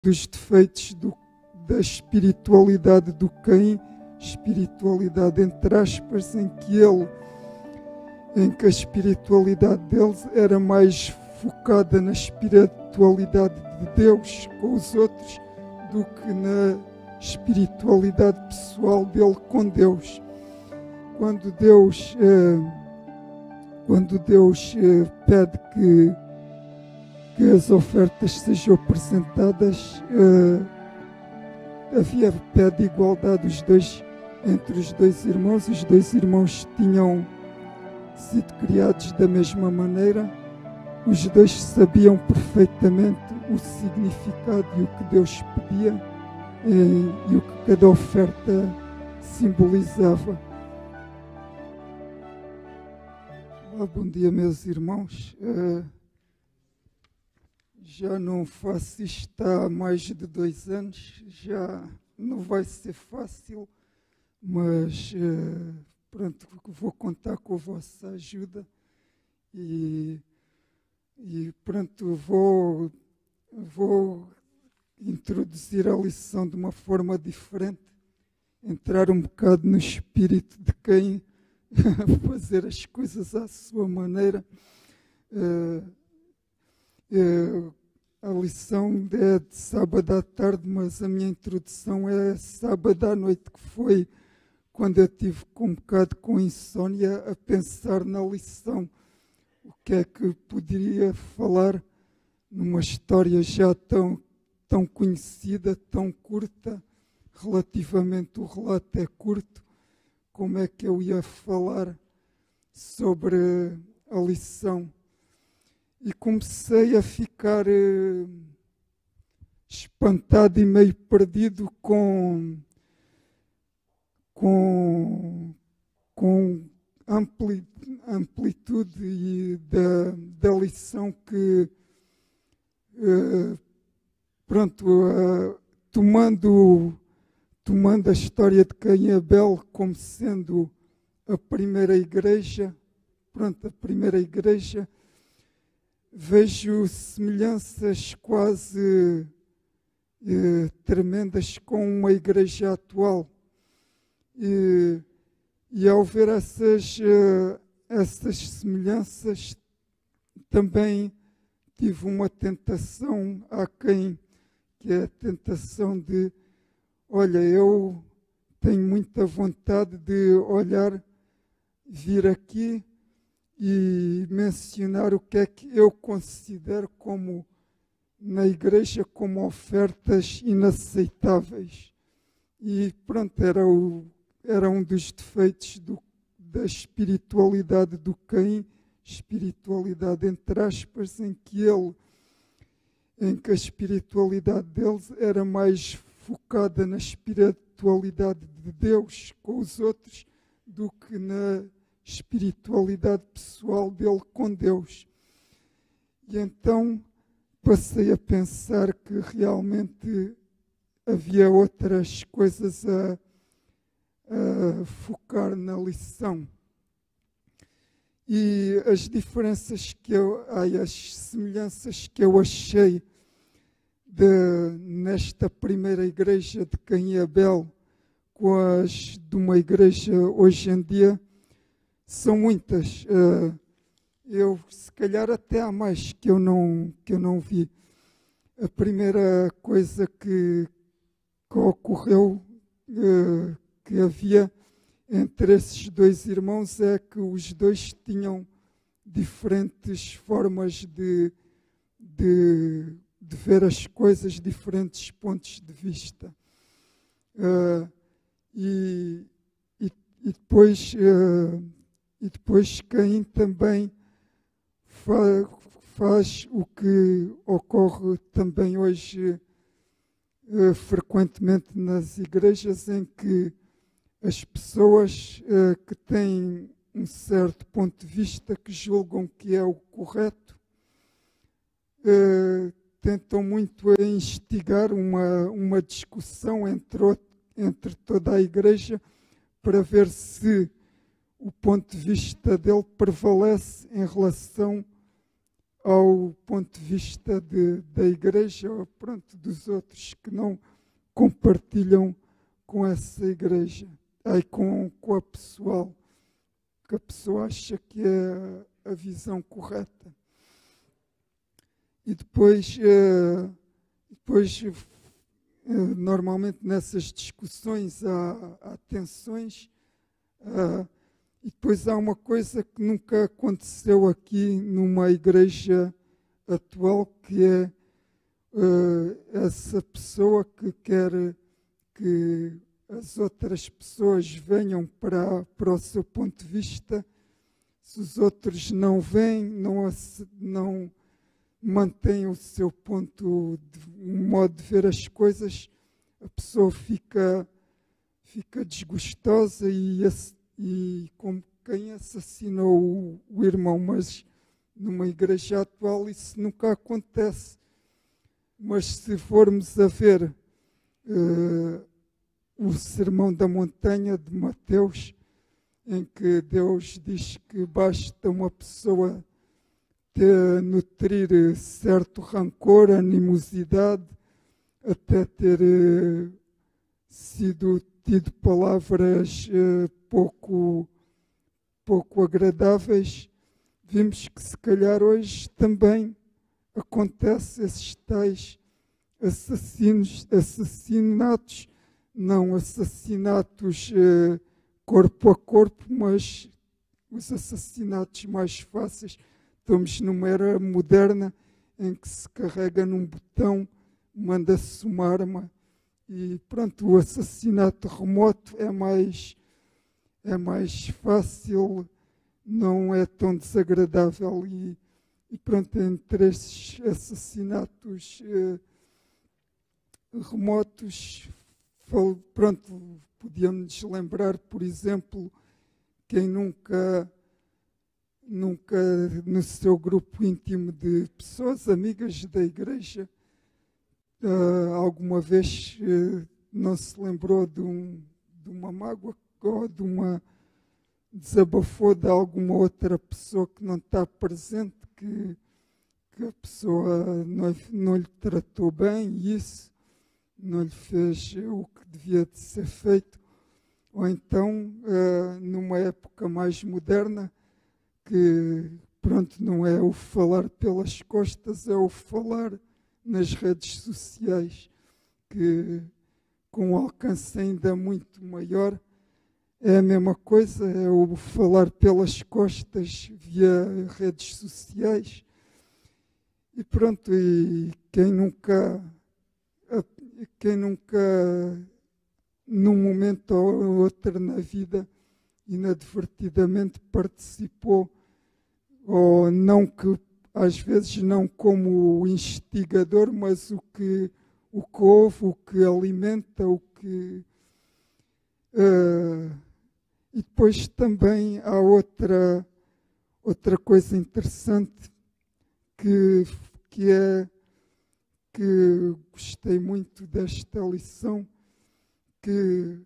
dos defeitos da espiritualidade do Caim, espiritualidade entre aspas, em que a espiritualidade deles era mais focada na espiritualidade de Deus com os outros do que na espiritualidade pessoal dele com Deus. Quando Deus pede que as ofertas sejam apresentadas, havia pé de igualdade entre os dois irmãos. Os dois irmãos tinham sido criados da mesma maneira. Os dois sabiam perfeitamente o significado e o que Deus pedia e o que cada oferta simbolizava. Bom dia, meus irmãos. Já não faço isto há mais de 2 anos, já não vai ser fácil, mas pronto, vou contar com a vossa ajuda e pronto, vou introduzir a lição de uma forma diferente, entrar um bocado no espírito de quem fazer as coisas à sua maneira. A lição é de sábado à tarde, mas a minha introdução é sábado à noite, que foi quando eu tive um bocado com insónia a pensar na lição. O que é que poderia falar numa história já tão conhecida, tão curta, relativamente o relato é curto, como é que eu ia falar sobre a lição? E comecei a ficar espantado e meio perdido com amplitude e da lição que, tomando a história de Caim e Abel como sendo a primeira igreja, a primeira igreja, vejo semelhanças quase tremendas com uma igreja atual. E ao ver essas semelhanças, também tive uma tentação que é a tentação de, olha, eu tenho muita vontade de vir aqui e mencionar o que é que eu considero como, na igreja, como ofertas inaceitáveis. E pronto, era um dos defeitos da espiritualidade do Caim, espiritualidade entre aspas, em que a espiritualidade deles era mais focada na espiritualidade de Deus com os outros do que na espiritualidade pessoal dele com Deus. E então passei a pensar que realmente havia outras coisas a focar na lição. E as diferenças as semelhanças que eu achei nesta primeira igreja de Caim e Abel com as de uma igreja hoje em dia são muitas. Se calhar até há mais que eu não vi. A primeira coisa que ocorreu, que havia entre esses dois irmãos, é que os dois tinham diferentes formas de ver as coisas, diferentes pontos de vista. E depois Caim também faz o que ocorre também hoje frequentemente nas igrejas, em que as pessoas que têm um certo ponto de vista, que julgam que é o correto, tentam muito instigar uma discussão entre toda a igreja para ver se o ponto de vista dele prevalece em relação ao ponto de vista da igreja, ou pronto, dos outros que não compartilham com essa igreja, aí com a pessoal, que a pessoa acha que é a visão correta. E depois normalmente nessas discussões há tensões, e depois há uma coisa que nunca aconteceu aqui numa igreja atual, que é essa pessoa que quer que as outras pessoas venham para o seu ponto de vista. Se os outros não vêm, não mantêm o seu ponto, um modo de ver as coisas, a pessoa fica desgostosa e como quem assassinou o irmão. Mas numa igreja atual isso nunca acontece. Mas se formos a ver o Sermão da Montanha de Mateus, em que Deus diz que basta uma pessoa nutrir certo rancor, animosidade, até ter tido palavras pouco agradáveis, vimos que se calhar hoje também acontece esses tais assassinatos, não assassinatos corpo a corpo, mas os assassinatos mais fáceis. Estamos numa era moderna em que se carrega num botão, manda-se uma arma e pronto, o assassinato remoto é mais fácil, não é tão desagradável e pronto, entre esses assassinatos remotos, pronto, podíamos lembrar, por exemplo, quem nunca no seu grupo íntimo de pessoas amigas da igreja alguma vez não se lembrou de uma mágoa ou desabafou de alguma outra pessoa que não está presente, que a pessoa não lhe tratou bem, e isso não lhe fez o que devia de ser feito. Ou então, numa época mais moderna, que pronto, não é o falar pelas costas, é o falar nas redes sociais, que com um alcance ainda muito maior, é a mesma coisa, é o falar pelas costas via redes sociais. E pronto, e quem nunca num momento ou outro na vida inadvertidamente participou, ou não, que às vezes não como instigador, mas o que ouve, o que alimenta, o que e depois também há outra coisa interessante que gostei muito desta lição, que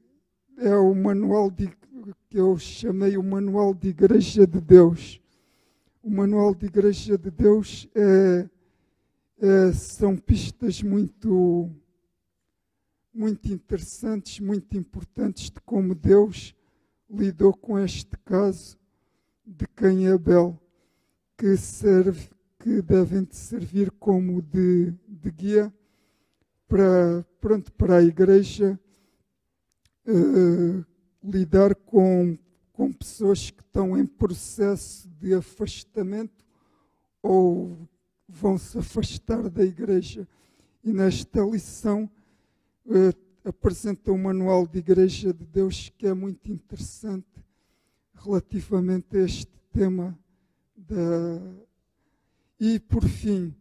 é o manual que eu chamei o Manual de Igreja de Deus. O Manual de Igreja de Deus são pistas muito interessantes, muito importantes de como Deus lidou com este caso de Caim e Abel, que devem de servir como de guia para a igreja lidar com pessoas que estão em processo de afastamento ou vão se afastar da igreja. E nesta lição apresenta um manual de Igreja de Deus que é muito interessante relativamente a este tema. E por fim,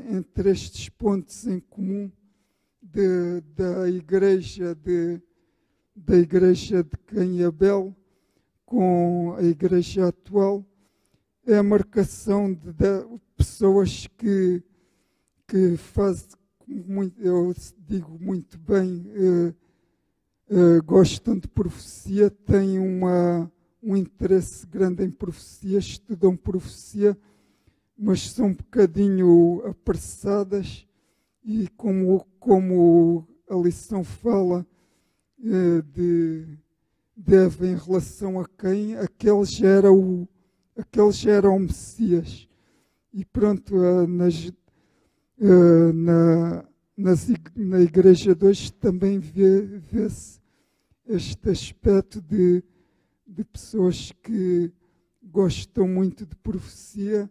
entre estes pontos em comum da igreja de Caim e Abel com a igreja atual, é a marcação de pessoas que fazem, eu digo muito bem, gostam de profecia, têm um interesse grande em profecia, estudam profecia, mas são um bocadinho apressadas, e como a lição fala de Eva em relação a quem, aquele já era o Messias. E pronto, na Igreja de hoje também vê-se este aspecto de pessoas que gostam muito de profecia,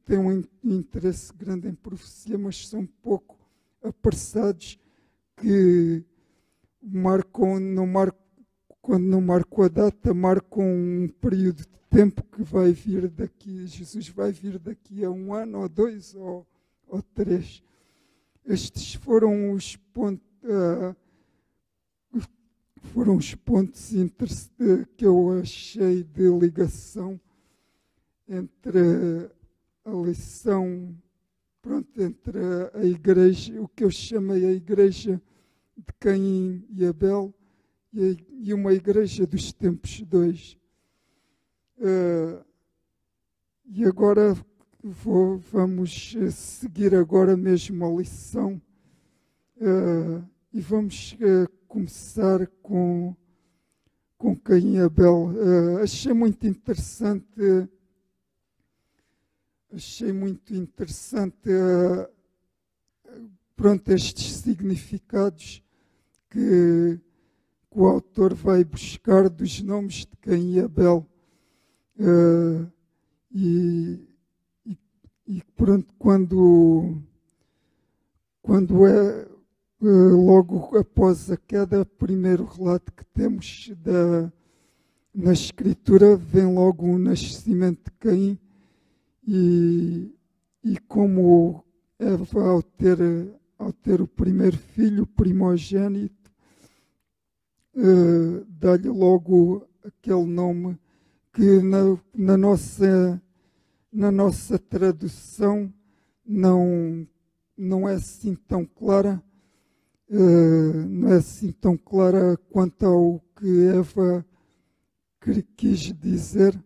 têm um interesse grande em profecia, mas são um pouco apressados, que quando não marcam a data, marcam um período de tempo que vai vir daqui, Jesus vai vir daqui a 1 ano, ou 2, ou 3. Estes foram os pontos, que eu achei de ligação entre a lição, entre a igreja, o que eu chamei a igreja de Caim e Abel, e uma igreja dos tempos 2. E agora vamos seguir agora mesmo a lição, e vamos começar com Caim e Abel. Achei muito interessante estes significados que o autor vai buscar dos nomes de Caim e Abel. E pronto, quando é logo após a queda, o primeiro relato que temos na Escritura, vem logo o nascimento de Caim, e como Eva, ao ter o primeiro filho, o primogênito, dá-lhe logo aquele nome que na nossa tradução não é assim tão clara, quanto ao que Eva quis dizer,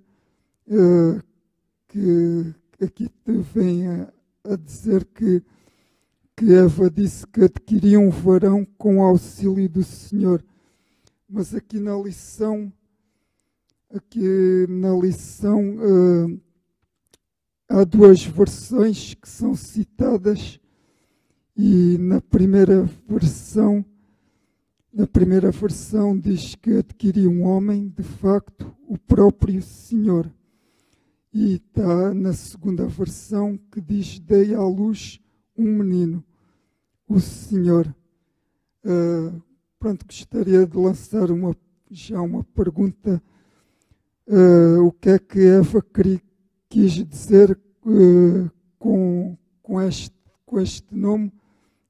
que aqui vem a dizer que Eva disse que adquiria um varão com o auxílio do Senhor. Mas aqui na lição há duas versões que são citadas, e na primeira versão diz que adquiriu um homem, de facto, o próprio Senhor. E está na segunda versão que diz: dei à luz um menino, o Senhor. Gostaria de lançar já uma pergunta. O que é que Eva quis dizer com este nome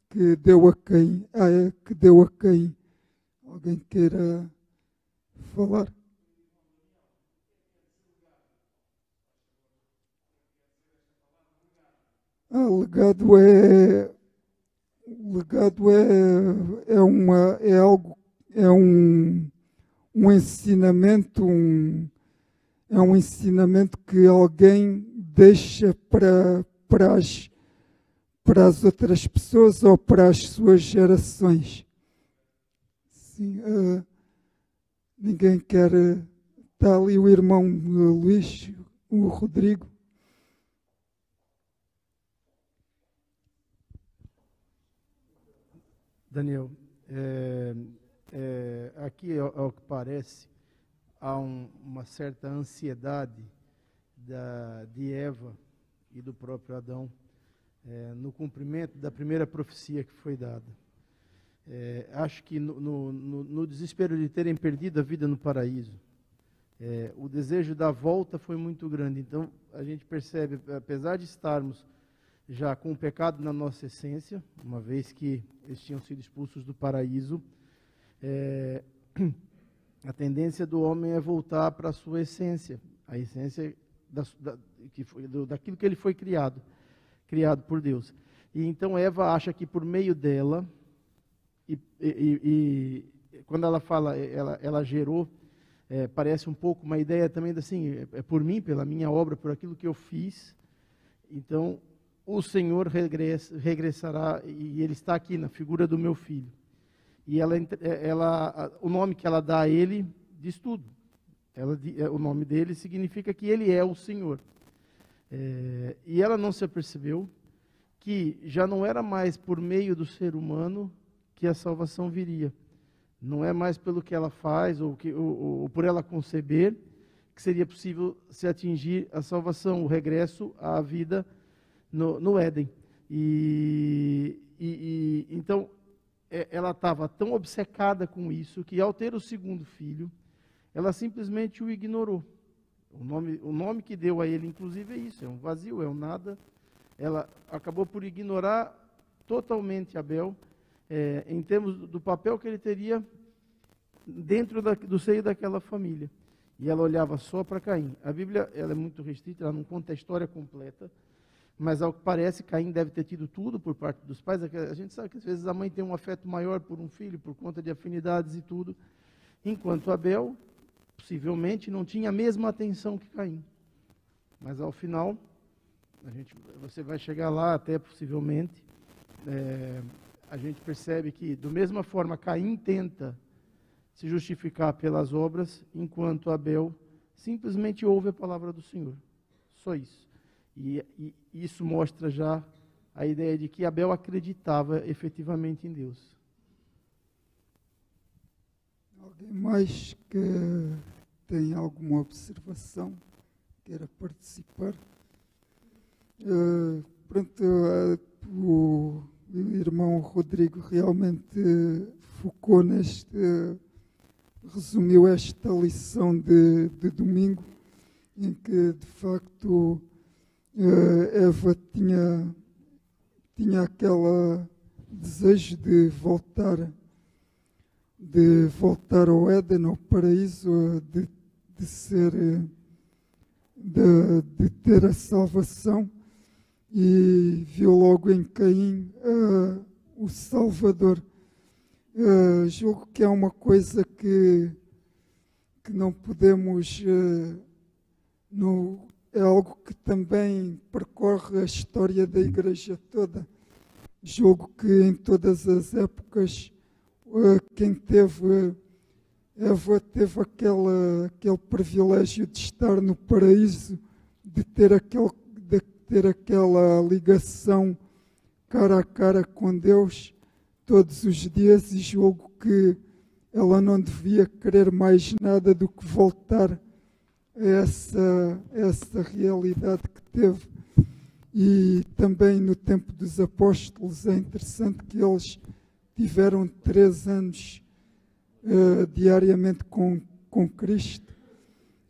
que deu a Caim? Alguém queira falar? Legado é um ensinamento, é um ensinamento que alguém deixa para as outras pessoas ou para as suas gerações. Sim, ninguém quer. Está ali o irmão Luís, o Rodrigo. Daniel, aqui, ao que parece, há uma certa ansiedade de Eva e do próprio Adão no cumprimento da primeira profecia que foi dada. Acho que no desespero de terem perdido a vida no paraíso, o desejo da volta foi muito grande. Então, a gente percebe, apesar de estarmos já com o pecado na nossa essência, uma vez que eles tinham sido expulsos do paraíso, a tendência do homem é voltar para a sua essência, a essência daquilo que ele foi criado por Deus. E então Eva acha que por meio dela, e quando ela fala, ela gerou parece um pouco uma ideia também assim, é por mim, pela minha obra, por aquilo que eu fiz. Então, o Senhor regressará, e Ele está aqui na figura do meu filho. E o nome que ela dá a ele diz tudo. O nome dele significa que Ele é o Senhor. E ela não se apercebeu que já não era mais por meio do ser humano que a salvação viria. Não é mais pelo que ela faz ou por ela conceber que seria possível se atingir a salvação, o regresso à vida no Éden. Então, ela estava tão obcecada com isso que, ao ter o segundo filho, ela simplesmente o ignorou. O nome que deu a ele, inclusive, é isso, é um vazio, é um nada. Ela acabou por ignorar totalmente Abel, em termos do papel que ele teria dentro do seio daquela família. E ela olhava só para Caim. A Bíblia ela é muito restrita, ela não conta a história completa, mas ao que parece, Caim deve ter tido tudo por parte dos pais. A gente sabe que às vezes a mãe tem um afeto maior por um filho, por conta de afinidades e tudo, enquanto Abel, possivelmente, não tinha a mesma atenção que Caim. Mas ao final, você vai chegar lá até possivelmente, a gente percebe que, da mesma forma, Caim tenta se justificar pelas obras, enquanto Abel simplesmente ouve a palavra do Senhor. Só isso. E isso mostra já a ideia de que Abel acreditava efetivamente em Deus. Alguém mais que tem alguma observação, queira participar? O irmão Rodrigo realmente focou resumiu esta lição de domingo, em que de facto Eva tinha aquele desejo de voltar ao Éden, ao paraíso, de ter a salvação, e viu logo em Caim o Salvador. Julgo que é uma coisa que não podemos, é algo que também percorre a história da Igreja toda. Julgo que em todas as épocas, Eva teve aquele privilégio de estar no paraíso, de ter aquela ligação cara a cara com Deus todos os dias, e julgo que ela não devia querer mais nada do que voltar a essa realidade que teve. E também no tempo dos apóstolos é interessante que eles tiveram 3 anos diariamente com Cristo,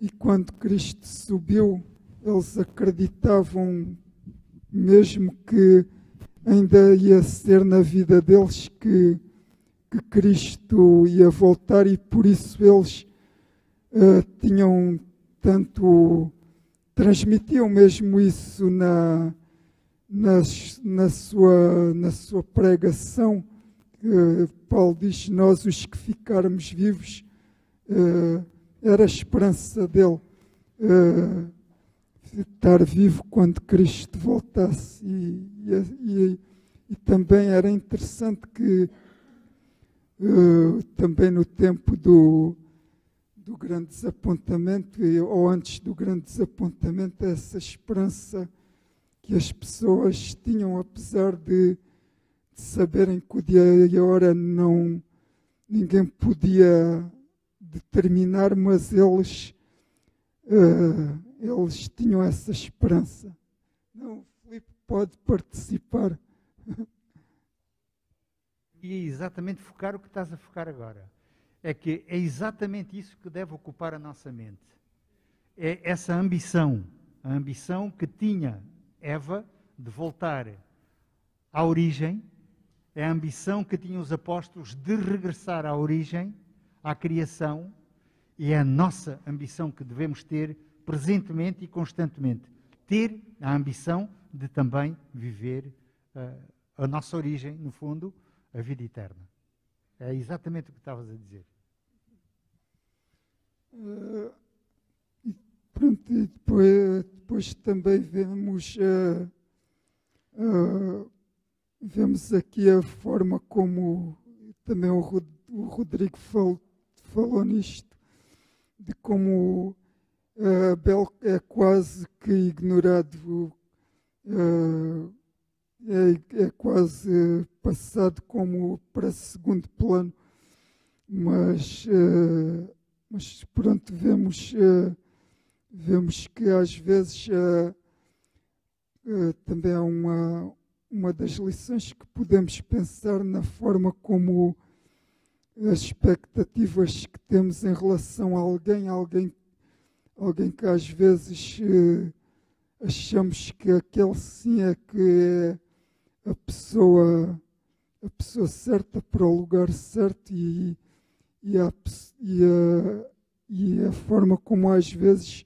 e quando Cristo subiu, eles acreditavam mesmo que ainda ia ser na vida deles que Cristo ia voltar, e por isso eles transmitiam mesmo isso na sua pregação. Paulo diz: nós os que ficarmos vivos, era a esperança dele, estar vivo quando Cristo voltasse. E também era interessante que também no tempo do grande desapontamento, ou antes do grande desapontamento, essa esperança que as pessoas tinham, apesar de saberem que o dia e a hora ninguém podia determinar, mas eles tinham essa esperança. Não, Filipe pode participar. E é exatamente focar o que estás a focar agora. É que é exatamente isso que deve ocupar a nossa mente. É essa ambição, a ambição que tinha Eva de voltar à origem, é a ambição que tinham os apóstolos de regressar à origem, à criação, e é a nossa ambição que devemos ter presentemente e constantemente. Ter a ambição de também viver a nossa origem, no fundo, a vida eterna. É exatamente o que estavas a dizer. E pronto, e depois também vemos aqui a forma como também o Rodrigo falou nisto, de como Abel é quase que ignorado, é quase passado como para segundo plano, mas pronto, vemos que às vezes também há uma das lições que podemos pensar na forma como as expectativas que temos em relação a alguém que às vezes achamos que aquele sim é que é a pessoa certa para o lugar certo, e a forma como às vezes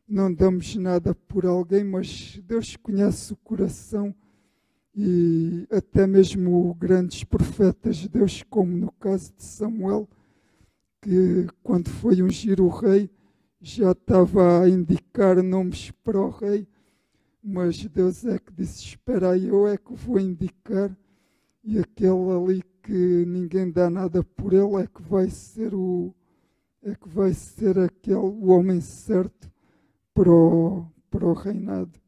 não damos nada por alguém, mas Deus conhece o coração, e até mesmo grandes profetas de Deus, como no caso de Samuel, que quando foi ungir o rei, já estava a indicar nomes para o rei, mas Deus é que disse: espera aí, eu é que vou indicar, e aquele ali que ninguém dá nada por ele é que vai ser o homem certo para o reinado.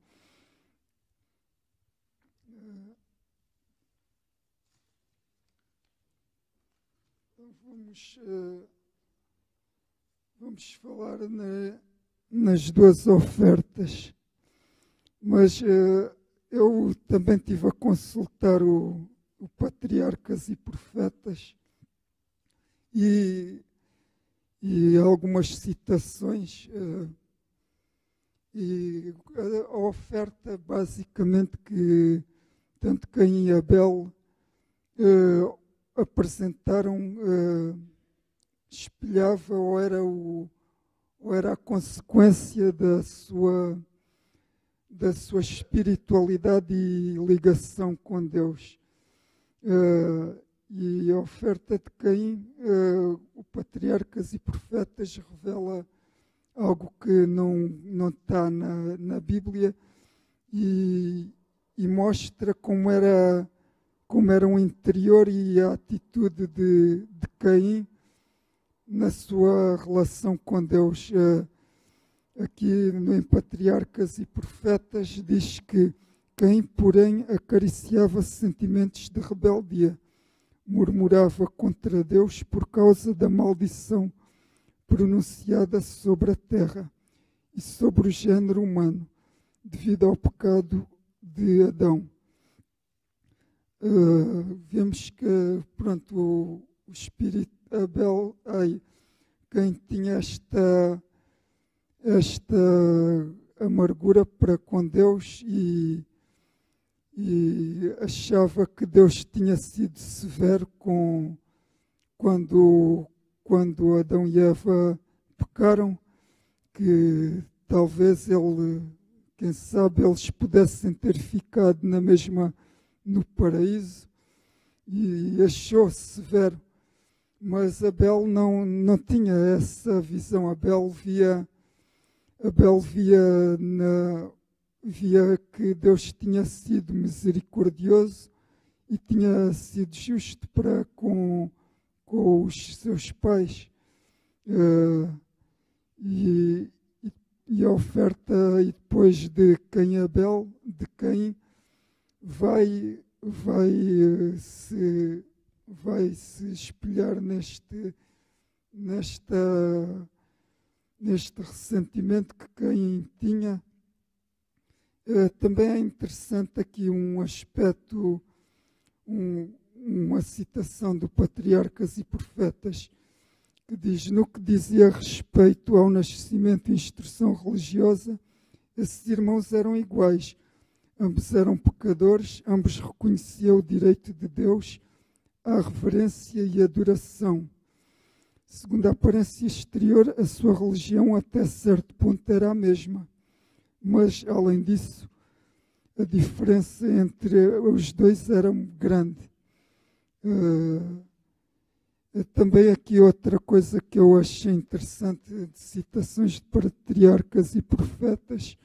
Então vamos falar nas duas ofertas, mas eu também estive a consultar o Patriarcas e Profetas, e algumas citações, e a oferta basicamente que tanto Caim e Abel apresentaram espelhava ou era a consequência da sua espiritualidade e ligação com Deus. E a oferta de Caim, o Patriarcas e Profetas, revela algo que não está na Bíblia, e mostra como era o interior e a atitude de Caim na sua relação com Deus. Aqui em Patriarcas e Profetas diz que Caim, porém, acariciava sentimentos de rebeldia, murmurava contra Deus por causa da maldição pronunciada sobre a terra e sobre o género humano, devido ao pecado de Adão. Vemos que, pronto, o espírito Abel, quem tinha esta amargura para com Deus, e achava que Deus tinha sido severo quando Adão e Eva pecaram, que talvez quem sabe eles pudessem ter ficado na mesma no paraíso, e achou severo. Mas Abel não tinha essa visão. Abel via que Deus tinha sido misericordioso e tinha sido justo para com os seus pais. E a oferta, e depois de Caim e Abel, de Caim, vai se espelhar neste ressentimento que Caim tinha. Também é interessante aqui um aspecto, uma citação do Patriarcas e Profetas, que diz: no que dizia respeito ao nascimento e instrução religiosa, esses irmãos eram iguais. Ambos eram pecadores, ambos reconheciam o direito de Deus à reverência e adoração. Segundo a aparência exterior, a sua religião até certo ponto era a mesma. Mas, além disso, a diferença entre os dois era grande. Também aqui outra coisa que eu achei interessante de citações de patriarcas e profetas,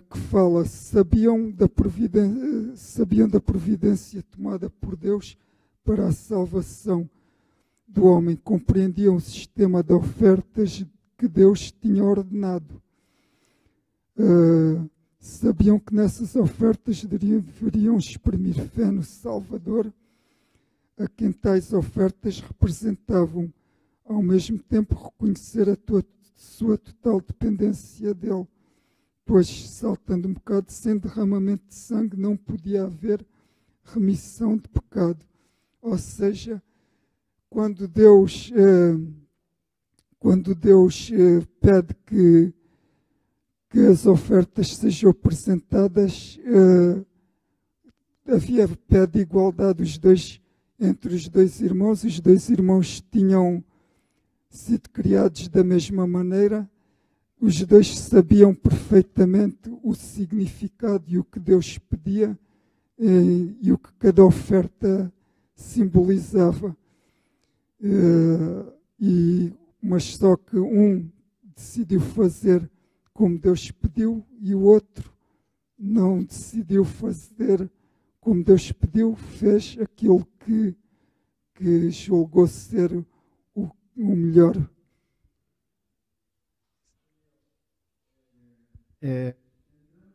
que fala, sabiam da providência tomada por Deus para a salvação do homem, compreendiam o sistema de ofertas que Deus tinha ordenado. Sabiam que nessas ofertas deveriam exprimir fé no Salvador, a quem tais ofertas representavam, ao mesmo tempo reconhecer a sua total dependência dele, pois, saltando um bocado, sem derramamento de sangue não podia haver remissão de pecado. Ou seja, quando Deus pede que as ofertas sejam apresentadas, havia pé de igualdade entre os dois irmãos. Os dois irmãos tinham sido criados da mesma maneira. Os dois sabiam perfeitamente o significado e o que Deus pedia e o que cada oferta simbolizava. Mas só que um decidiu fazer como Deus pediu e o outro não decidiu fazer como Deus pediu, fez aquilo que julgou ser o melhor.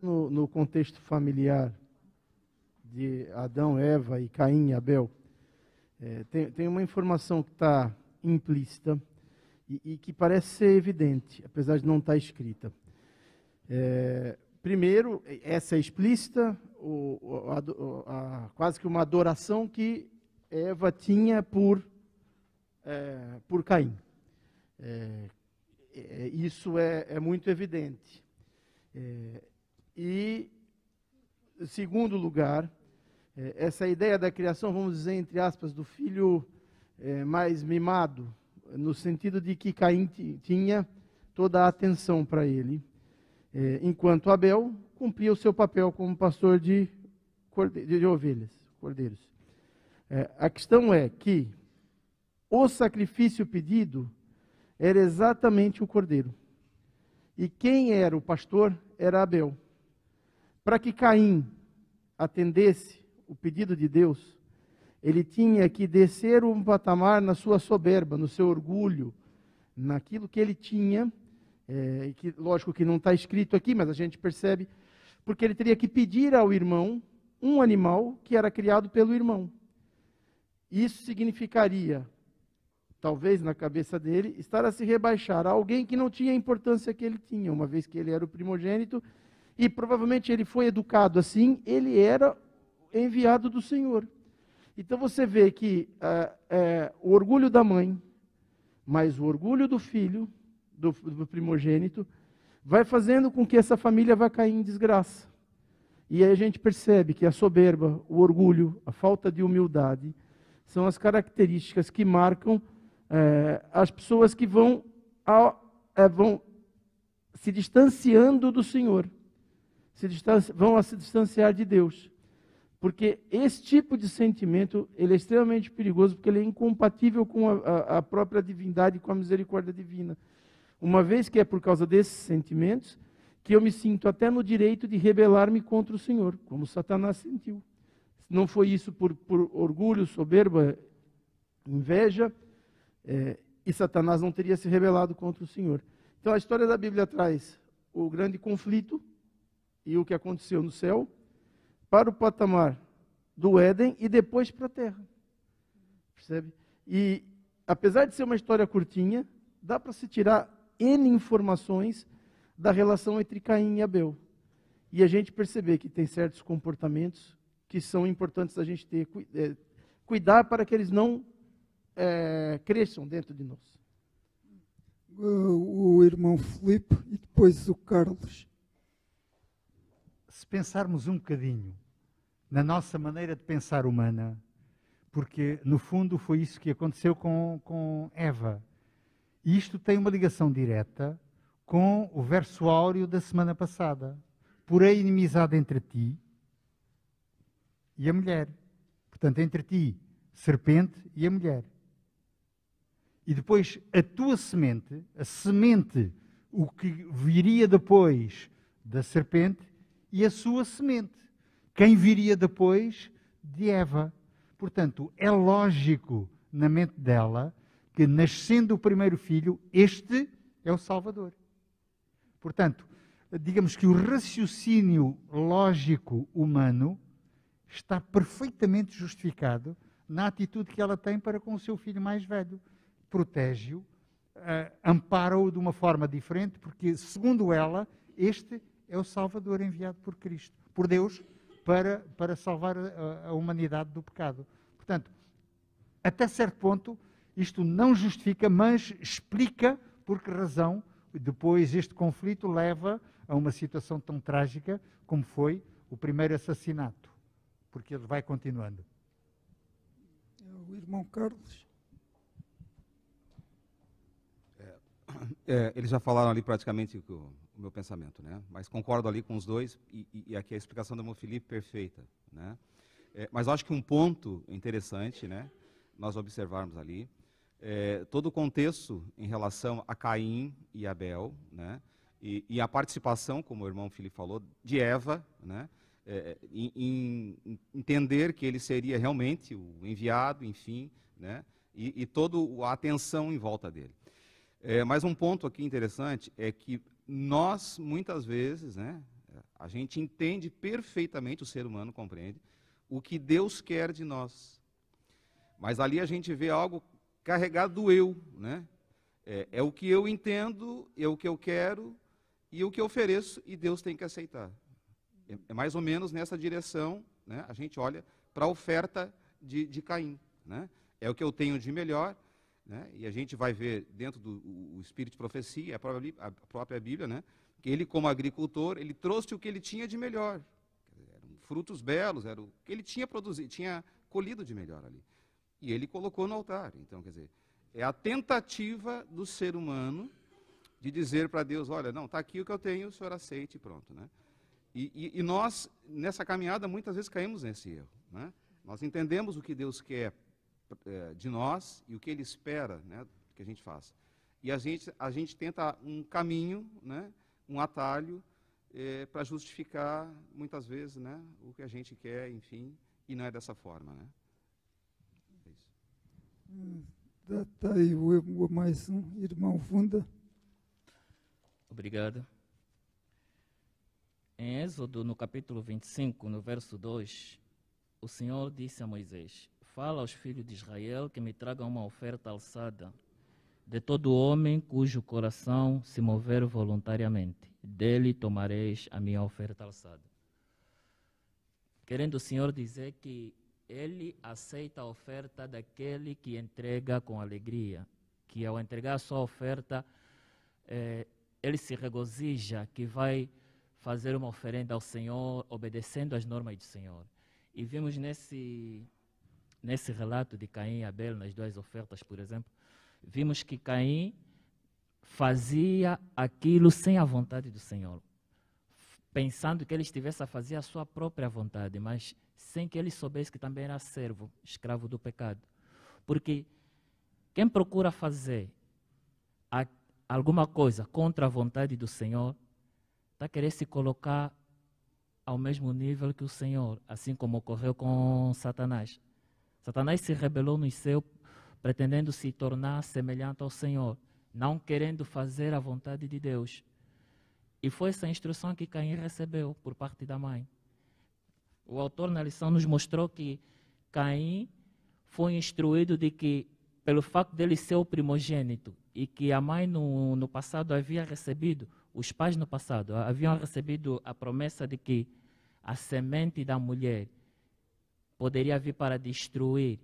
No contexto familiar de Adão, Eva e Caim e Abel, tem uma informação que está implícita e que parece ser evidente, apesar de não estar escrita. Primeiro, essa é explícita, quase que uma adoração que Eva tinha por Caim. Isso é muito evidente. E, em segundo lugar, essa ideia da criação, vamos dizer, entre aspas, do filho mais mimado, no sentido de que Caim tinha toda a atenção para ele, enquanto Abel cumpria o seu papel como pastor de ovelhas, cordeiros. A questão é que o sacrifício pedido era exatamente o cordeiro. E quem era o pastor era Abel. Para que Caim atendesse o pedido de Deus, ele tinha que descer um patamar na sua soberba, no seu orgulho, naquilo que ele tinha, que, lógico que não está escrito aqui, mas a gente percebe, porque ele teria que pedir ao irmão um animal que era criado pelo irmão. Isso significaria, talvez na cabeça dele, estar a se rebaixar a alguém que não tinha a importância que ele tinha, uma vez que ele era o primogênito, e provavelmente ele foi educado assim, ele era enviado do Senhor. Então você vê que o orgulho da mãe, mas o orgulho do filho, do primogênito, vai fazendo com que essa família vá cair em desgraça. E aí a gente percebe que a soberba, o orgulho, a falta de humildade, são as características que marcam as pessoas que vão se distanciando do Senhor, vão se distanciar de Deus. Porque esse tipo de sentimento, ele é extremamente perigoso, porque ele é incompatível com a própria divindade, com a misericórdia divina. Uma vez que é por causa desses sentimentos, que eu me sinto até no direito de rebelar-me contra o Senhor, como Satanás sentiu. Se não foi isso por orgulho, soberba, inveja, e Satanás não teria se rebelado contra o Senhor. Então a história da Bíblia traz o grande conflito e o que aconteceu no céu, para o patamar do Éden e depois para a terra. Percebe? E apesar de ser uma história curtinha, dá para se tirar N informações da relação entre Caim e Abel. E a gente perceber que tem certos comportamentos que são importantes a gente ter, cuidar para que eles não cresçam dentro de nós. O irmão Filipe e depois o Carlos. Se pensarmos um bocadinho na nossa maneira de pensar humana, porque no fundo foi isso que aconteceu com Eva. E isto tem uma ligação direta com o verso áureo da semana passada. Porém, inimizade entre ti e a mulher. Portanto, entre ti, serpente, e a mulher. e depois a tua semente, a semente, o que viria depois da serpente, e a sua semente, quem viria depois de Eva. Portanto, é lógico na mente dela que, nascendo o primeiro filho, este é o Salvador. Portanto, digamos que o raciocínio lógico humano está perfeitamente justificado na atitude que ela tem para com o seu filho mais velho. Protege-o, ampara-o de uma forma diferente, porque, segundo ela, este é o Salvador enviado por Cristo, por Deus, para salvar a humanidade do pecado. Portanto, até certo ponto, isto não justifica, mas explica por que razão depois este conflito leva a uma situação tão trágica como foi o primeiro assassinato, porque ele vai continuando. O irmão Carlos. Eles já falaram ali praticamente o meu pensamento, né? Mas concordo ali com os dois, e aqui a explicação do irmão Felipe perfeita, né? Mas eu acho que um ponto interessante, né, nós observarmos ali, todo o contexto em relação a Caim e Abel, né, e a participação, como o irmão Felipe falou, de Eva, né, em entender que ele seria realmente o enviado, enfim, né, e toda a atenção em volta dele. Mas um ponto aqui interessante é que nós, muitas vezes, né, a gente entende perfeitamente, o ser humano compreende, o que Deus quer de nós. Mas ali a gente vê algo carregado do eu, né? É o que eu entendo, é o que eu quero e o que eu ofereço, e Deus tem que aceitar. É mais ou menos nessa direção, né? A gente olha para a oferta de Caim, né? É o que eu tenho de melhor, né? E a gente vai ver dentro do espírito de profecia, a própria Bíblia, né? Que ele, como agricultor, ele trouxe o que ele tinha de melhor. Eram frutos belos, era o que ele tinha produzido, tinha colhido de melhor ali. E ele colocou no altar. Então, quer dizer, é a tentativa do ser humano de dizer para Deus, olha, não, está aqui o que eu tenho, o senhor aceite e pronto, né? E nós, nessa caminhada, muitas vezes caímos nesse erro, né? Nós entendemos o que Deus quer de nós e o que Ele espera, né, que a gente faça. E a gente tenta um caminho, né, um atalho, para justificar, muitas vezes, né, o que a gente quer, enfim, e não é dessa forma, né? É isso. Está aí mais um irmão Funda. Obrigado. Em Êxodo, no capítulo 25, no verso 2, o Senhor disse a Moisés: fala aos filhos de Israel que me tragam uma oferta alçada de todo homem cujo coração se mover voluntariamente. Dele tomareis a minha oferta alçada. Querendo o Senhor dizer que Ele aceita a oferta daquele que entrega com alegria, que ao entregar a sua oferta, Ele se regozija que vai fazer uma oferenda ao Senhor, obedecendo às normas do Senhor. E vimos nesse relato de Caim e Abel, nas duas ofertas, por exemplo, vimos que Caim fazia aquilo sem a vontade do Senhor, pensando que ele estivesse a fazer a sua própria vontade, mas sem que ele soubesse que também era servo, escravo do pecado. Porque quem procura fazer alguma coisa contra a vontade do Senhor, está a querer se colocar ao mesmo nível que o Senhor, assim como ocorreu com Satanás. Satanás se rebelou no céu, pretendendo se tornar semelhante ao Senhor, não querendo fazer a vontade de Deus. E foi essa instrução que Caim recebeu por parte da mãe. O autor na lição nos mostrou que Caim foi instruído de que, pelo fato dele ser o primogênito, e que a mãe no passado havia recebido, os pais no passado haviam recebido a promessa de que a semente da mulher poderia vir para destruir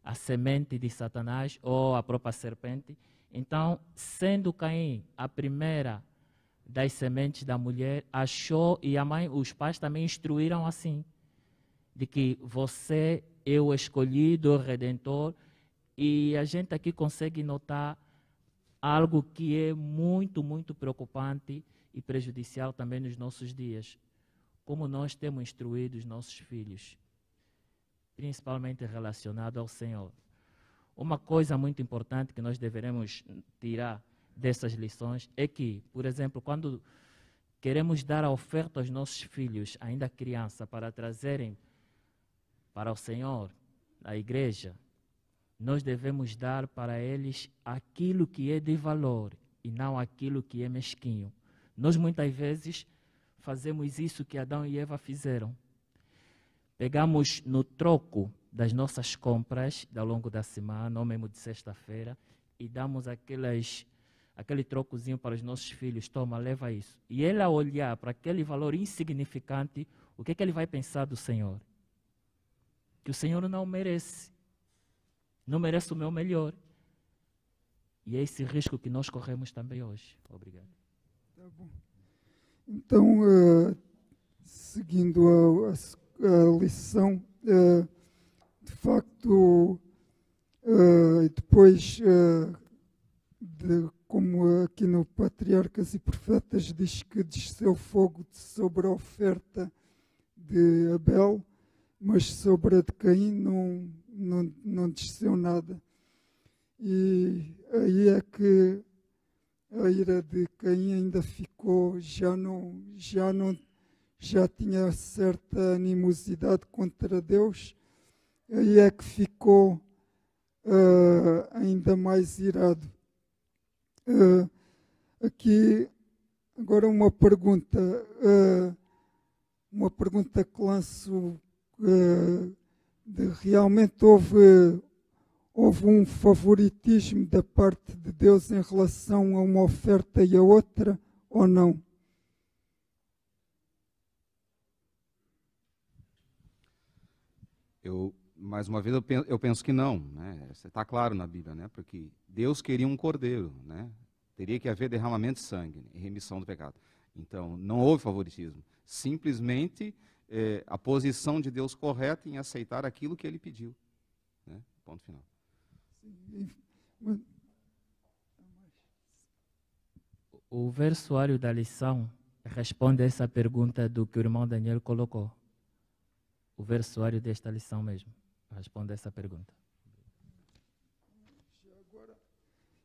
a semente de Satanás ou a própria serpente. Então, sendo Caim a primeira das sementes da mulher, achou, e a mãe, os pais também instruíram assim, de que você é o escolhido, o redentor, e a gente aqui consegue notar algo que é muito, muito preocupante e prejudicial também nos nossos dias. Como nós temos instruído os nossos filhos, principalmente relacionado ao Senhor. Uma coisa muito importante que nós deveremos tirar dessas lições é que, por exemplo, quando queremos dar a oferta aos nossos filhos, ainda criança, para trazerem para o Senhor, a igreja, nós devemos dar para eles aquilo que é de valor e não aquilo que é mesquinho. Nós muitas vezes fazemos isso que Adão e Eva fizeram. Pegamos no troco das nossas compras ao longo da semana, ou mesmo de sexta-feira, e damos aquele trocozinho para os nossos filhos. Toma, leva isso. E ele, ao olhar para aquele valor insignificante, o que é que ele vai pensar do Senhor? Que o Senhor não merece. Não merece o meu melhor. E é esse risco que nós corremos também hoje. Obrigado. Tá bom. Então, seguindo a lição, de facto, depois, como aqui no Patriarcas e Profetas diz que desceu fogo sobre a oferta de Abel, mas sobre a de Caim não desceu nada. E aí é que a ira de Caim ainda ficou, já tinha certa animosidade contra Deus, aí é que ficou ainda mais irado. Aqui, agora uma pergunta que lanço, realmente houve um favoritismo da parte de Deus em relação a uma oferta e a outra, ou não? Mais uma vez, eu penso que não, né? Está claro na Bíblia, né? Porque Deus queria um cordeiro, né? Teria que haver derramamento de sangue e remissão do pecado. Então, não houve favoritismo. Simplesmente a posição de Deus correta em aceitar aquilo que ele pediu. Né? Ponto final. O versuário da lição responde a essa pergunta do que o irmão Daniel colocou. O versuário desta lição mesmo responde a essa pergunta.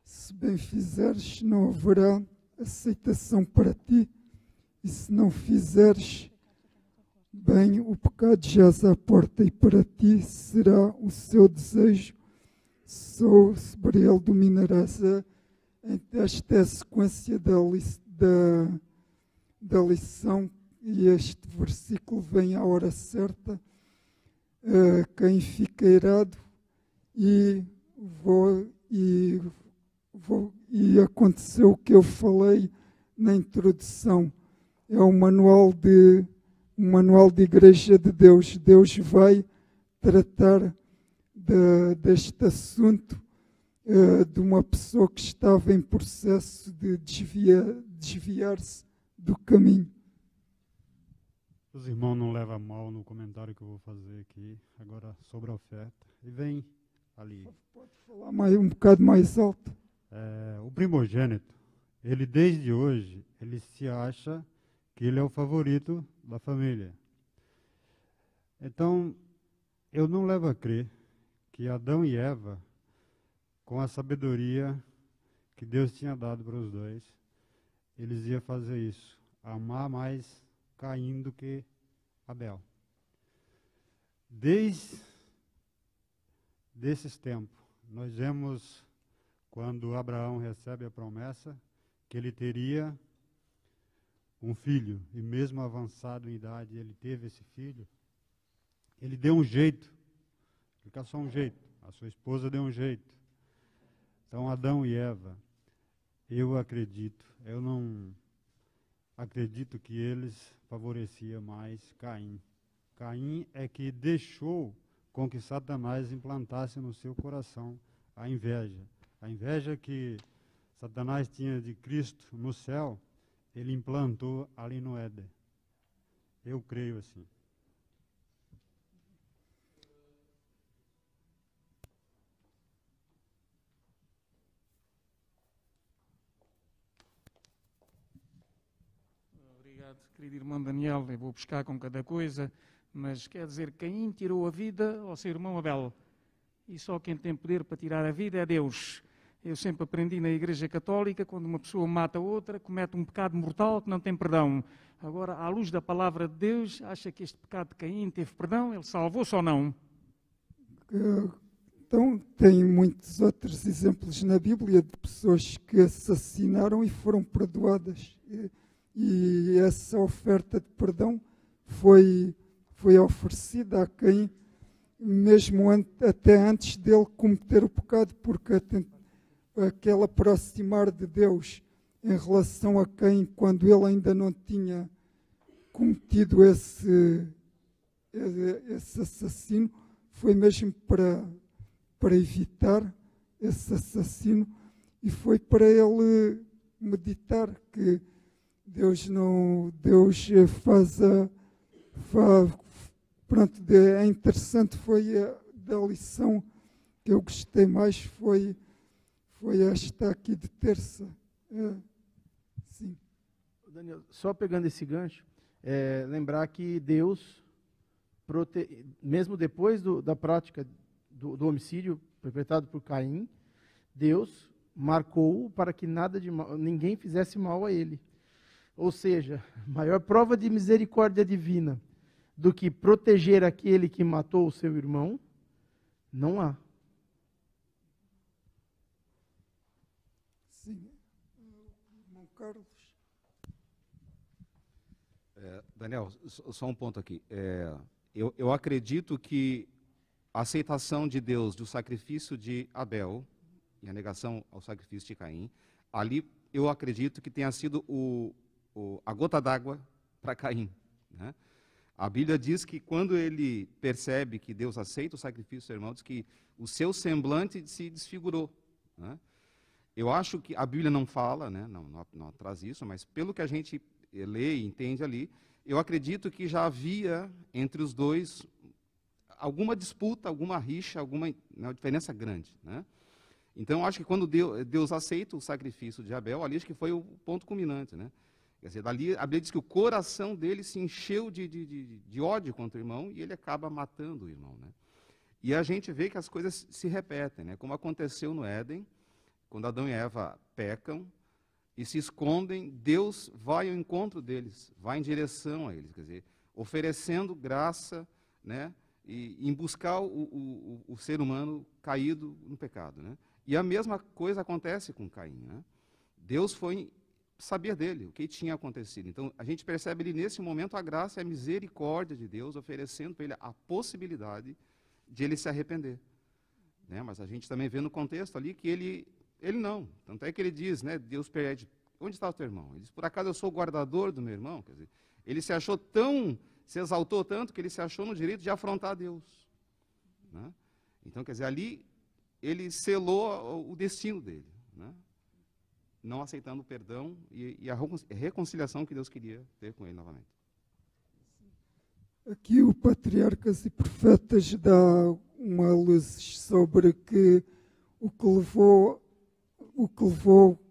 Se bem fizeres, não haverá aceitação para ti, e se não fizeres bem, o pecado jaz à porta, e para ti será o seu desejo, sobre ele dominarás. Esta é a sequência da lição, e este versículo vem à hora certa. Quem fica irado, e aconteceu o que eu falei na introdução. É um manual de Igreja de Deus. Deus vai tratar deste assunto de uma pessoa que estava em processo de desviar-se do caminho. Os irmãos não levam mal no comentário que eu vou fazer aqui, agora sobre a oferta. E vem ali. Pode falar um bocado mais alto. O primogênito, ele desde hoje, ele se acha que ele é o favorito da família. Então, eu não levo a crer que Adão e Eva, com a sabedoria que Deus tinha dado para os dois, eles iam fazer isso, amar mais Caim do que Abel. Desde esses tempos, nós vemos quando Abraão recebe a promessa que ele teria um filho, e mesmo avançado em idade, ele teve esse filho, ele deu um jeito, fica só um jeito, a sua esposa deu um jeito. Então, Adão e Eva, eu não acredito que eles favoreciam mais Caim. Caim é que deixou com que Satanás implantasse no seu coração a inveja. A inveja que Satanás tinha de Cristo no céu, ele implantou ali no Éden. Eu creio assim. Obrigado, querido irmão Daniel. Eu vou buscar com cada coisa, mas quer dizer, Caim tirou a vida ao seu irmão Abel. e só quem tem poder para tirar a vida é Deus. Eu sempre aprendi na Igreja Católica, quando uma pessoa mata outra, comete um pecado mortal que não tem perdão. Agora, à luz da palavra de Deus, acha que este pecado de Caim teve perdão? Ele salvou-se ou não? Então, tem muitos outros exemplos na Bíblia de pessoas que assassinaram e foram perdoadas. E essa oferta de perdão foi oferecida a Caim, mesmo até antes dele cometer o pecado, porque aquele aproximar de Deus em relação a Caim, quando ele ainda não tinha cometido esse assassino, foi mesmo para evitar esse assassino, e foi para ele meditar que Deus pronto, é interessante, foi da lição que eu gostei mais, foi esta aqui de terça. Sim. Daniel, só pegando esse gancho, lembrar que Deus, mesmo depois da prática do homicídio perpetrado por Caim, Deus marcou para que nada de mal, ninguém fizesse mal a ele. Ou seja, maior prova de misericórdia divina do que proteger aquele que matou o seu irmão, não há. Sim. Irmão Carlos. Daniel, só um ponto aqui. Eu acredito que a aceitação de Deus do sacrifício de Abel e a negação ao sacrifício de Caim, ali eu acredito que tenha sido a gota d'água para Caim, né? A Bíblia diz que quando ele percebe que Deus aceita o sacrifício do seu irmão, diz que o seu semblante se desfigurou, né? Eu acho que a Bíblia não fala, né? Não traz isso, mas pelo que a gente lê e entende ali, eu acredito que já havia entre os dois alguma disputa, alguma rixa, alguma diferença grande, né? Então, eu acho que quando Deus aceita o sacrifício de Abel, ali acho que foi o ponto culminante, né? Quer dizer, dali a Bíblia diz que o coração dele se encheu de ódio contra o irmão e ele acaba matando o irmão, né? E a gente vê que as coisas se repetem, né? Como aconteceu no Éden, quando Adão e Eva pecam e se escondem, Deus vai ao encontro deles, vai em direção a eles, quer dizer, oferecendo graça, né? E em buscar o ser humano caído no pecado, né? E a mesma coisa acontece com Caim, né? Deus foi saber dele, o que tinha acontecido. Então, a gente percebe ali nesse momento a graça e a misericórdia de Deus, oferecendo para ele a possibilidade de ele se arrepender, né? Mas a gente também vê no contexto ali que ele não. Tanto é que ele diz, né? Deus pede, onde está o teu irmão? Ele diz, por acaso eu sou o guardador do meu irmão? Quer dizer, ele se achou se exaltou tanto que ele se achou no direito de afrontar Deus, né? Então, quer dizer, ali ele selou o destino dele, né? Não aceitando o perdão e a reconciliação que Deus queria ter com ele novamente. Aqui o Patriarcas e Profetas dá uma luz sobre que o que levou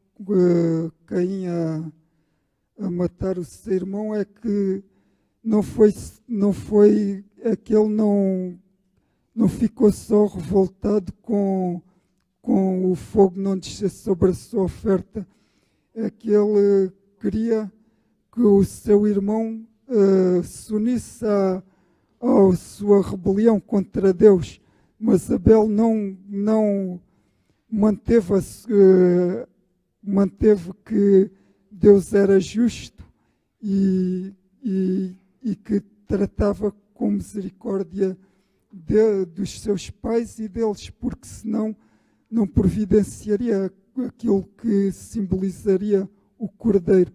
Caim a matar o seu irmão é que não foi que ele não ficou só revoltado com o fogo não descer sobre a sua oferta, é que ele queria que o seu irmão se unisse à sua rebelião contra Deus, mas Abel não manteve que Deus era justo e que tratava com misericórdia dos seus pais e deles, porque senão não providenciaria aquilo que simbolizaria o cordeiro.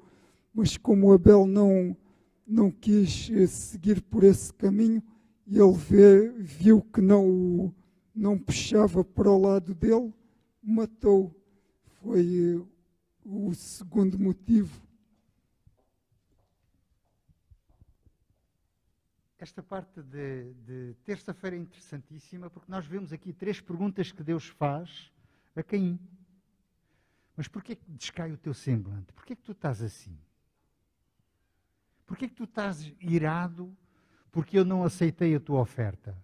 Mas como Abel não quis seguir por esse caminho, e ele viu que não puxava para o lado dele, matou. Foi o segundo motivo. Esta parte de terça-feira é interessantíssima, porque nós vemos aqui 3 perguntas que Deus faz a Caim. Mas porquê que descai o teu semblante? Porquê que tu estás assim? Porquê que tu estás irado porque eu não aceitei a tua oferta?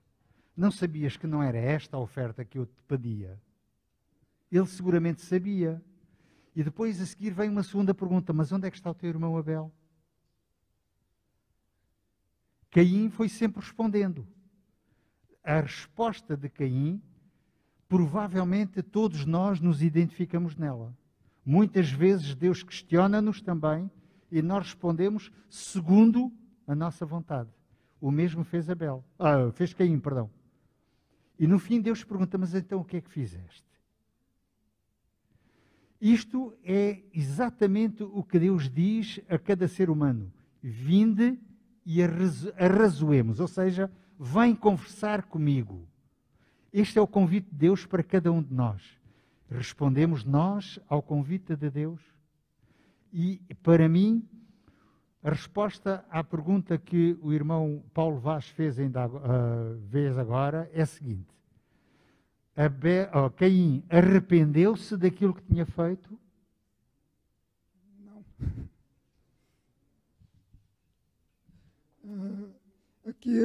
não sabias que não era esta a oferta que eu te pedia? Ele seguramente sabia. E depois a seguir vem uma segunda pergunta, mas onde é que está o teu irmão Abel? Caim foi sempre respondendo. A resposta de Caim, provavelmente todos nós nos identificamos nela. Muitas vezes Deus questiona-nos também e nós respondemos segundo a nossa vontade. O mesmo fez Abel. Fez Caim, perdão. E no fim Deus pergunta, mas então o que é que fizeste? Isto é exatamente o que Deus diz a cada ser humano. Vinde e arrazoemos, ou seja, vem conversar comigo. Este é o convite de Deus para cada um de nós. Respondemos nós ao convite de Deus? E, para mim, a resposta à pergunta que o irmão Paulo Vaz fez agora é a seguinte. Caim arrependeu-se daquilo que tinha feito? Não. Aqui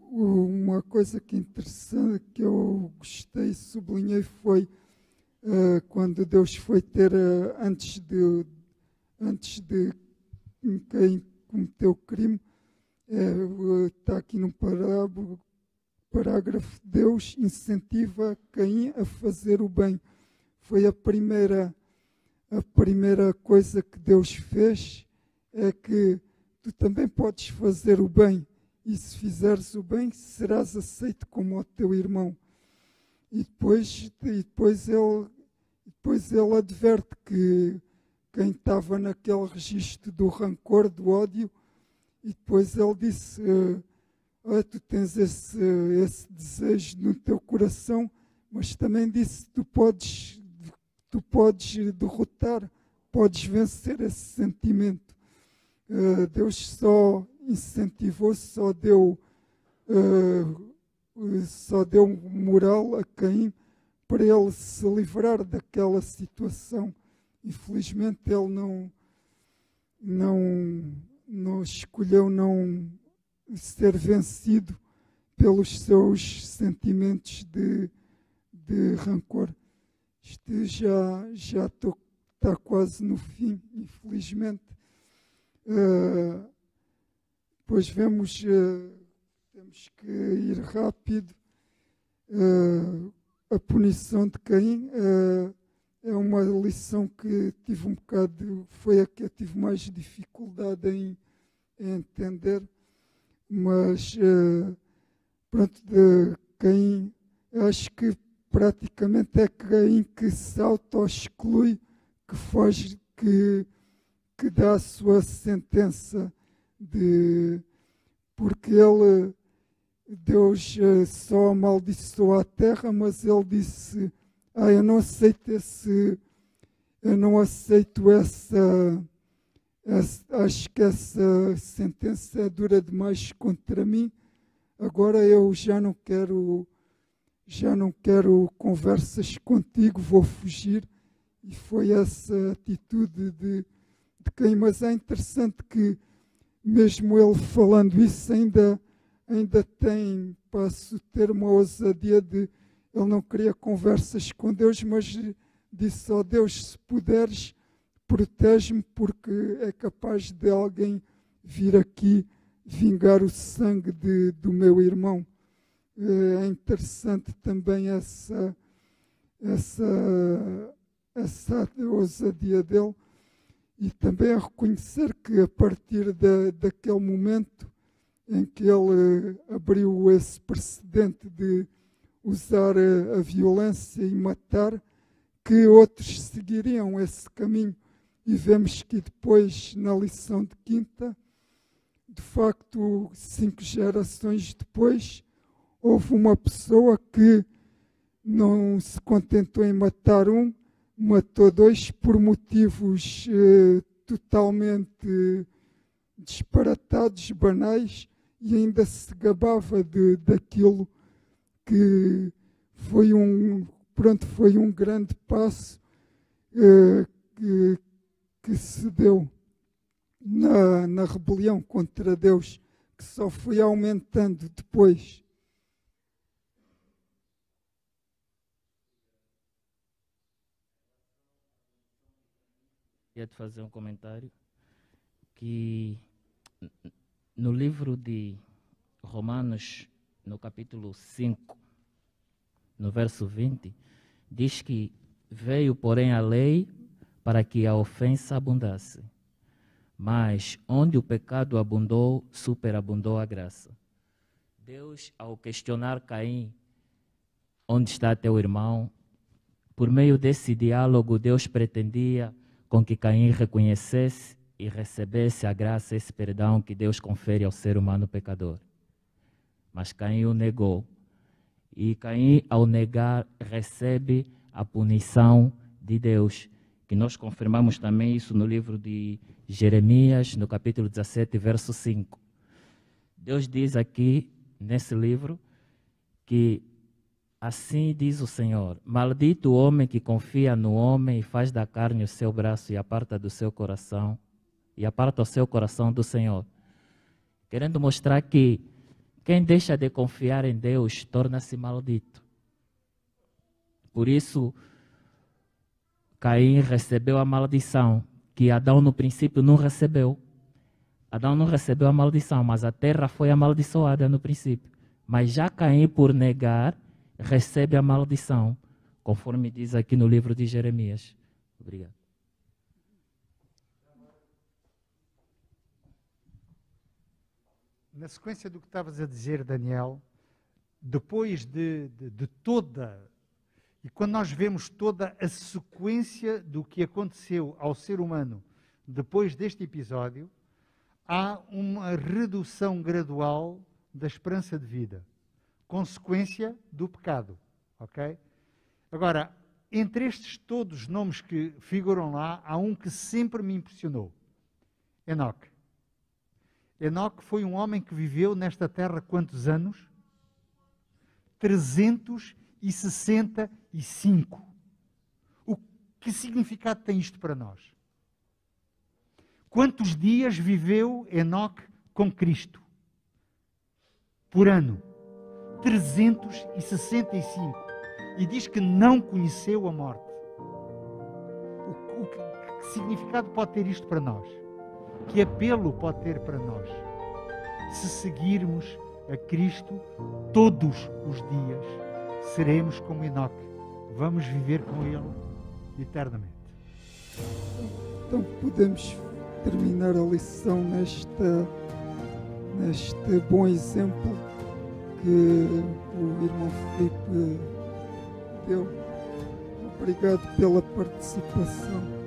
uma coisa que é interessante, que eu gostei e sublinhei, foi quando Deus foi ter, antes de Caim cometer o crime, está aqui num parágrafo, Deus incentiva Caim a fazer o bem. Foi a primeira coisa que Deus fez, é que tu também podes fazer o bem, e se fizeres o bem, serás aceito como o teu irmão. E depois ele adverte que quem estava naquele registro do rancor, do ódio, e depois ele disse, tu tens esse desejo no teu coração, mas também disse, tu podes derrotar, podes vencer esse sentimento. Deus só incentivou, só deu moral a Caim para ele se livrar daquela situação. Infelizmente ele não escolheu não ser vencido pelos seus sentimentos de rancor. Isto já está quase no fim, infelizmente. Depois temos que ir rápido. A punição de Caim é uma lição que tive foi a que eu tive mais dificuldade em entender, mas pronto, de Caim, acho que praticamente é Caim que se auto-exclui, que foge, que dá a sua sentença, porque Deus só amaldiçoou a terra, mas ele disse, eu não aceito essa, acho que essa sentença é dura demais contra mim, agora eu já não quero conversas contigo, vou fugir. E foi essa atitude de Caim. Mas é interessante que, mesmo ele falando isso, ainda tem, passo ter uma ousadia de, ele não queria conversas com Deus, mas disse, Deus, se puderes, protege-me, porque é capaz de alguém vir aqui vingar o sangue do meu irmão. É interessante também essa ousadia dele, e também a reconhecer que a partir daquele momento em que ele abriu esse precedente de usar a violência e matar, que outros seguiriam esse caminho. E vemos que depois, na lição de quinta, de facto, 5 gerações depois, houve uma pessoa que não se contentou em matar um, matou 2 por motivos totalmente disparatados, banais, e ainda se gabava daquilo que foi um grande passo que se deu na rebelião contra Deus, que só foi aumentando depois. Queria te fazer um comentário que no livro de Romanos, no capítulo 5, no verso 20, diz que veio, porém, a lei para que a ofensa abundasse. Mas onde o pecado abundou, superabundou a graça. Deus, ao questionar Caim, onde está teu irmão, por meio desse diálogo, Deus pretendia com que Caim reconhecesse e recebesse a graça, esse perdão que Deus confere ao ser humano pecador. Mas Caim o negou. E Caim, ao negar, recebe a punição de Deus, que nós confirmamos também isso no livro de Jeremias, no capítulo 17, verso 5. Deus diz aqui, nesse livro, que assim diz o Senhor: maldito o homem que confia no homem e faz da carne o seu braço e aparta do seu coração, e aparta o seu coração do Senhor. Querendo mostrar que quem deixa de confiar em Deus torna-se maldito. Por isso, Caim recebeu a maldição que Adão no princípio não recebeu. Adão não recebeu a maldição, mas a terra foi amaldiçoada no princípio. Mas já Caim, por negar, recebe a maldição, conforme diz aqui no livro de Jeremias. Obrigado. Na sequência do que estavas a dizer, Daniel, depois de toda, e quando nós vemos toda a sequência do que aconteceu ao ser humano depois deste episódio, há uma redução gradual da esperança de vida, consequência do pecado, ok? Agora, entre estes todos os nomes que figuram lá, há um que sempre me impressionou: Enoque. Enoque foi um homem que viveu nesta terra quantos anos? 365. Que significado tem isto para nós? Quantos dias viveu Enoque com Cristo? Por ano? 365. E diz que não conheceu a morte. Que significado pode ter isto para nós? Que apelo pode ter para nós? Se seguirmos a Cristo todos os dias, seremos como Enoque. Vamos viver com Ele eternamente. Então podemos terminar a lição neste bom exemplo que o irmão Filipe deu. Obrigado pela participação.